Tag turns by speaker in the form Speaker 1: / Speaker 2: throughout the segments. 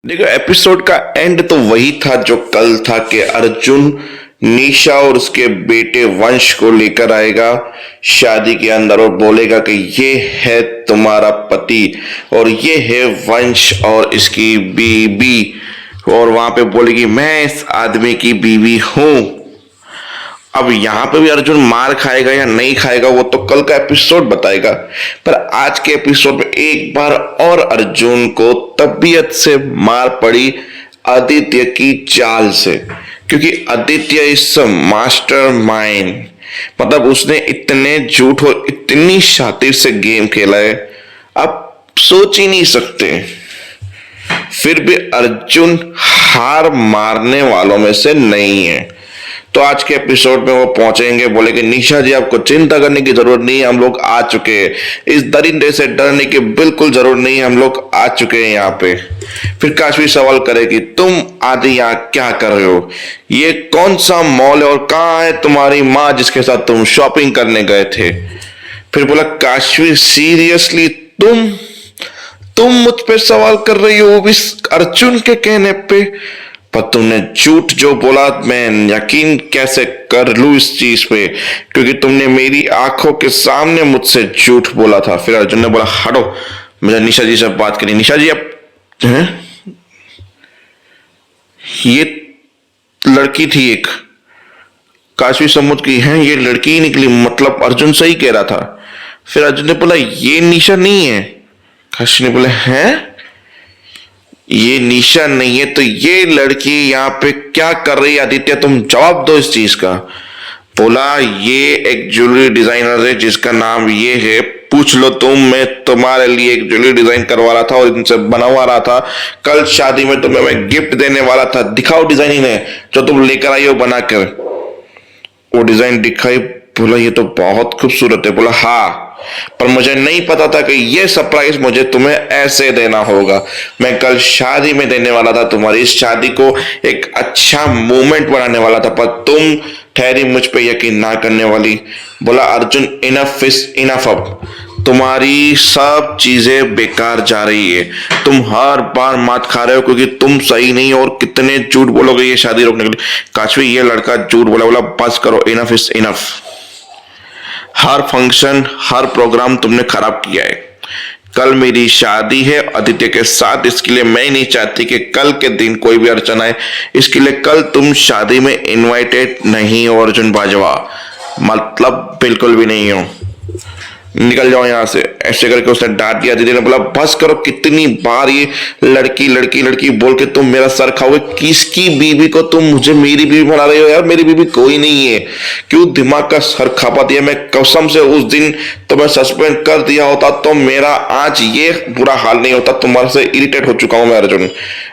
Speaker 1: देखो एपिसोड का एंड तो वही था जो कल था कि अर्जुन निशा और उसके बेटे वंश को लेकर आएगा शादी के अंदर और बोलेगा कि ये है तुम्हारा पति और ये है वंश और इसकी बीवी। और वहां पे बोलेगी मैं इस आदमी की बीवी हूं। अब यहाँ पे भी अर्जुन मार खाएगा या नहीं खाएगा वो तो कल का एपिसोड बताएगा। पर आज के एपिसोड में एक बार और अर्जुन को तबीयत से मार पड़ी आदित्य की चाल से, क्योंकि आदित्य इस मास्टर माइंड, मतलब उसने इतने झूठ और इतनी शातिर से गेम खेला है आप सोच ही नहीं सकते। फिर भी अर्जुन हार मारने वालों में से नहीं है। तो आज के एपिसोड में वो पहुंचेंगे, बोलेंगे निशा जी आपको चिंता करने की जरूरत नहीं है, हम लोग आ चुके हैं। इस दरिंदे से डरने की बिल्कुल जरूरत नहीं है, हम लोग आ चुके हैं यहाँ पे। फिर काशवी सवाल करेगी तुम आदि यहाँ क्या कर रहे हो, ये कौन सा मॉल है और कहाँ है तुम्हारी माँ जिसके साथ तुम शॉपिंग करने गए थे। फिर बोला काशवी सीरियसली तुम मुझ पे सवाल कर रही हो, वो भी अर्जुन के कहने पे। पर तुमने झूठ जो बोला मैं यकीन कैसे कर लूं इस चीज पे, क्योंकि तुमने मेरी आंखों के सामने मुझसे झूठ बोला था। फिर अर्जुन ने बोला हटो, मुझे निशा जी से बात करी। निशा जी अब हैं? ये लड़की थी एक, काशवी समुद्र की है, ये लड़की ही निकली, मतलब अर्जुन सही कह रहा था। फिर अर्जुन ने बोला ये निशा नहीं है। काशवी ने बोला है ये निशा नहीं है तो ये लड़की यहाँ पे क्या कर रही है आदित्य, तुम जवाब दो इस चीज का। बोला ये एक ज्वेलरी डिजाइनर है जिसका नाम ये है, पूछ लो तुम, मैं तुम्हारे लिए एक ज्वेलरी डिजाइन करवा रहा था और इनसे बनवा रहा था। कल शादी में तुम्हें मैं गिफ्ट देने वाला था, दिखाओ डिजाइनिंग है जो तुम लेकर आई हो बनाकर। वो डिजाइन दिखाई, बोला ये तो बहुत खूबसूरत है। बोला हाँ, पर मुझे नहीं पता था कि ये सरप्राइज मुझे तुम्हें ऐसे देना होगा। मैं कल शादी में देने वाला था, तुम्हारी इस शादी को एक अच्छा मोमेंट बनाने वाला था, पर तुम ठहरी मुझ पे यकीन ना करने वाली। बोला अर्जुन इनफ इज इनफ, अब तुम्हारी सब चीजें बेकार जा रही है, तुम हर बार मात खा रहे हो क्योंकि तुम सही नहीं हो और कितने झूठ बोलोगे ये शादी रोकने के लिए। काशवी ये लड़का झूठ बोला। बोला बस करो, इनफ इज इनफ। हर फंक्शन हर प्रोग्राम तुमने खराब किया है। कल मेरी शादी है आदित्य के साथ, इसके लिए मैं नहीं चाहती कि कल के दिन कोई भी अड़चन आए, इसके लिए कल तुम शादी में इनवाइटेड नहीं हो अर्जुन बाजवा, मतलब बिल्कुल भी नहीं हो, निकल जाओ यहाँ से। ऐसे करके उसने डांट दिया। दीदी ने बोला बस करो, कितनी बार ये लड़की लड़की लड़की बोल के तुम मेरा सर खाओगे। किसकी बीवी को तुम मुझे मेरी बीवी बना रही हो यार, मेरी बीवी कोई नहीं है, क्यों दिमाग का सर खापा दिया। मैं कसम से उस दिन तुम्हें सस्पेंड कर दिया होता तो मेरा आज ये बुरा हाल नहीं होता। तुम्हारे से इरिटेट हो चुका हूं मैं Arjun,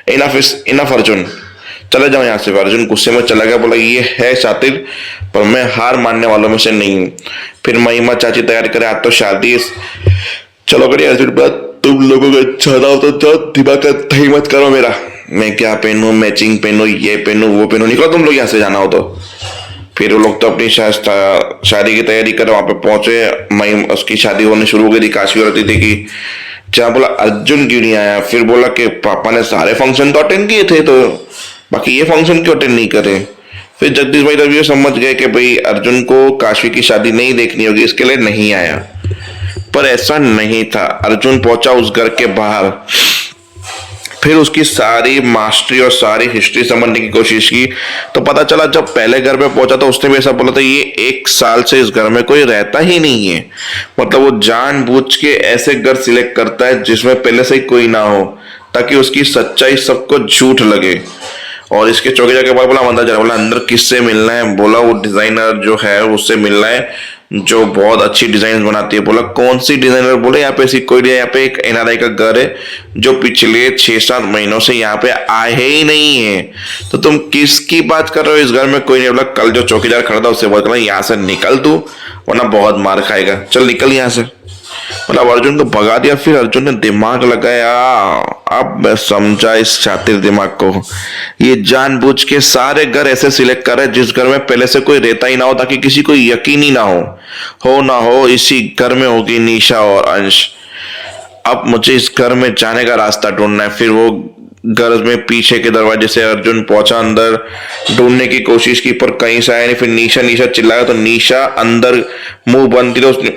Speaker 1: enough is enough Arjun, चले जाओ यहाँ से। अर्जुन गुस्से में चला गया। बोला ये है शातिर पर मैं हार मानने वालों में से नहीं हूँ। फिर महिमा चाची तैयार करे, आज तो शादी है, चलो करिए अर्जुन, तुम लोगों को अच्छा ना हो तो जाओ, दिमाग का दही मत करो मेरा। मैं क्या पहनूं, मैचिंग पहनूं, ये पहनूं वो पहनूं, निकलो तुम लोग यहाँ से जाना हो तो। फिर वो लोग तो अपनी शादी की तैयारी कर वहां पे पहुंचे। महिमा उसकी शादी होने शुरू हो गई थी काशवी और अदिति की। जहाँ बोला अर्जुन क्यों नहीं आया, फिर बोला कि पापा ने सारे फंक्शन तो अटेंड किए थे तो बाकी ये फंक्शन क्यों अटेंड नहीं करे। फिर जगदीश भाई तब ये समझ गए कि भाई अर्जुन को काशवी की शादी नहीं देखनी होगी, इसके लिए नहीं आया। पर ऐसा नहीं था, अर्जुन पहुंचा उस घर के बाहर, फिर उसकी सारी मास्टरी और सारी हिस्ट्री समझने की कोशिश की। तो पता चला जब पहले घर में पहुंचा तो उसने भी ऐसा बोला था ये 1 साल से इस घर में कोई रहता ही नहीं है, मतलब वो जानबूझ के ऐसे घर सिलेक्ट करता है जिसमें पहले से ही कोई ना हो ताकि उसकी सच्चाई सबको झूठ लगे। और इसके चौके जाके बोला अंदर जा। बोला अंदर किससे मिलना है। बोला वो डिजाइनर जो है उससे मिलना है जो बहुत अच्छी डिजाइन बनाती है। बोला कौन सी डिजाइनर। बोले यहाँ पे ऐसी कोई नहीं, यहाँ पे एक एनआरआई का घर है जो पिछले 6-7 महीनों से यहाँ पे आए ही नहीं है। तो तुम किसकी बात कर रहे हो, इस घर में कोई नहीं। बोला कल जो चौकीदार खड़ा था उससे बोला यहाँ से निकल तू वरना बहुत मार खाएगा, चल निकल यहाँ से। मतलब अर्जुन को भगा दिया। फिर अर्जुन ने दिमाग लगाया, अब मैं समझा इस शातिर दिमाग को, ये जानबूझ के सारे घर ऐसे सिलेक्ट कर रहे जिस घर में पहले से कोई रहता ही ना हो ताकि किसी को यकीन ही ना हो ना हो इसी घर में होगी निशा और अंश। अब मुझे इस घर में जाने का रास्ता ढूंढना है। फिर वो घर में पीछे के दरवाजे से अर्जुन पहुंचा अंदर, ढूंढने की कोशिश की पर कहीं से आया नहीं। फिर निशा निशा चिल्लाया तो निशा अंदर मुंह बंद थी तो उसने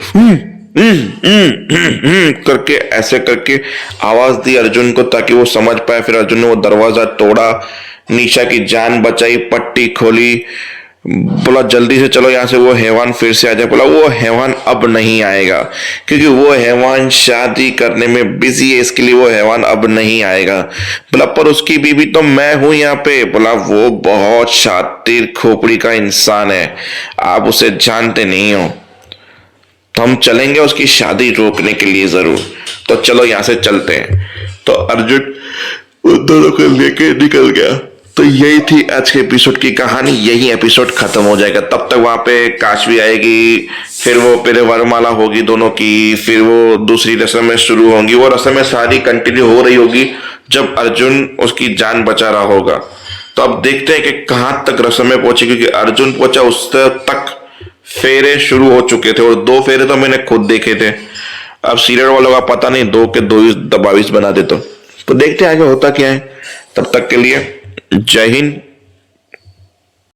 Speaker 1: करके ऐसे करके आवाज दी अर्जुन को ताकि वो समझ पाए। फिर अर्जुन ने वो दरवाजा तोड़ा, निशा की जान बचाई, पट्टी खोली, बोला जल्दी से चलो यहाँ से, वो हैवान फिर से आ जाए। बोला वो हैवान अब नहीं आएगा क्योंकि वो हैवान शादी करने में बिजी है, इसके लिए वो हैवान अब नहीं आएगा। बोला पर उसकी बीवी तो मैं हूं यहाँ पे। बोला वो बहुत शातिर खोपड़ी का इंसान है, आप उसे जानते नहीं हो, तो हम चलेंगे उसकी शादी रोकने के लिए जरूर, तो चलो यहाँ से चलते हैं। तो अर्जुन उन दोनों को लेके निकल गया। तो यही थी आज के एपिसोड की कहानी, यही एपिसोड खत्म हो जाएगा। तब तक वहां पे काशवी आएगी, फिर वो पहले वरमाला होगी दोनों की, फिर वो दूसरी रस्में शुरू होंगी। वो रस्में सारी कंटिन्यू हो रही होगी जब अर्जुन उसकी जान बचा रहा होगा। तो अब देखते हैं कि कहां तक रस्में पहुंची, क्योंकि अर्जुन पहुंचा उस तक फेरे शुरू हो चुके थे, और 2 फेरे तो मैंने खुद देखे थे। अब सीरियल वालों का पता नहीं 2 के 22 बना दे तो देखते हैं आगे होता क्या है। तब तक के लिए जय हिंद,